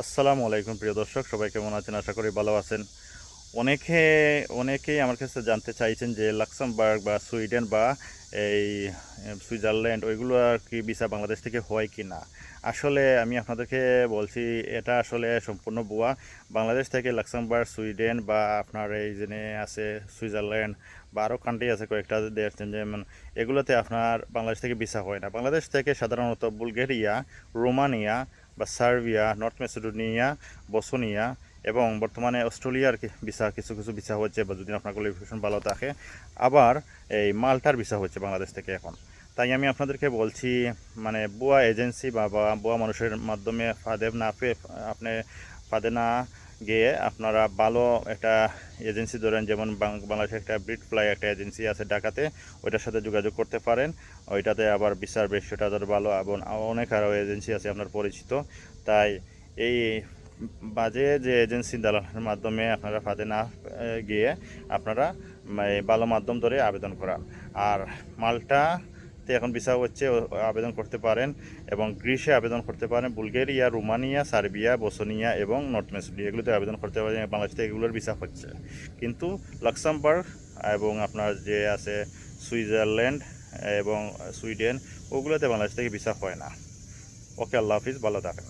আসসালামু আলাইকুম প্রিয় দর্শক, সবাই কেমন আছেন? আশা করি ভালো আছেন। অনেকেই আমার কাছে জানতে চাইছেন যে লাক্সেমবার্গ বা সুইডেন বা এই সুইজারল্যান্ড ওইগুলো আর কি ভিসা বাংলাদেশ থেকে হয় কি না। আসলে আমি আপনাদেরকে বলছি, এটা আসলে সম্পূর্ণ ভুয়া। বাংলাদেশ থেকে লাক্সেমবার্গ, সুইডেন বা আপনার এই জেনে আছে সুইজারল্যান্ড বা আরও কান্ট্রি আছে কয়েকটা দেশ, যেমন এগুলোতে আপনার বাংলাদেশ থেকে ভিসা হয় না। বাংলাদেশ থেকে সাধারণত বুলগেরিয়া, রোমানিয়া বা সার্বিয়া, নর্থ মেসিডোনিয়া, বসনিয়া এবং বর্তমানে অস্ট্রেলিয়ার ভিসা কিছু কিছু ভিসা হচ্ছে, বা যদি আপনার কোয়ালিফিকেশন ভালো থাকে। আবার এই মাল্টার ভিসা হচ্ছে বাংলাদেশ থেকে এখন। তাই আমি আপনাদেরকে বলছি, মানে ভুয়া এজেন্সি বা ভুয়া মানুষের মাধ্যমে আপনি ফাঁদে না গিয়ে আপনারা ভালো একটা এজেন্সি ধরেন, যেমন বাংলাদেশে একটা ব্রিড ফ্লাই একটা এজেন্সি আছে ঢাকাতে, ওইটার সাথে যোগাযোগ করতে পারেন। ওইটাতে আবার বিচার রেশিওটা ভালো, এবং অনেক আরও এজেন্সি আছে আপনার পরিচিত। তাই এই বাজে যে এজেন্সি দালালের মাধ্যমে আপনারা ফাঁদে না গিয়ে আপনারা ভালো মাধ্যম ধরে আবেদন করান। আর মাল্টাতে এখন ভিসা হচ্ছে, আবেদন করতে পারেন, এবং গ্রিসে আবেদন করতে পারেন, বুলগেরিয়া, রোমানিয়া, সার্বিয়া, বসনিয়া এবং নর্থ মেসিডোনিয়া এগুলোতে আবেদন করতে পারেন। বাংলাদেশ থেকে এগুলোর ভিসা হচ্ছে, কিন্তু লাক্সেমবার্গ এবং আপনার যে আছে সুইজারল্যান্ড এবং সুইডেন, ওগুলোতে বাংলাদেশ থেকে ভিসা হয় না। ওকে, আল্লাহ হাফিজ, ভালো থাকেন।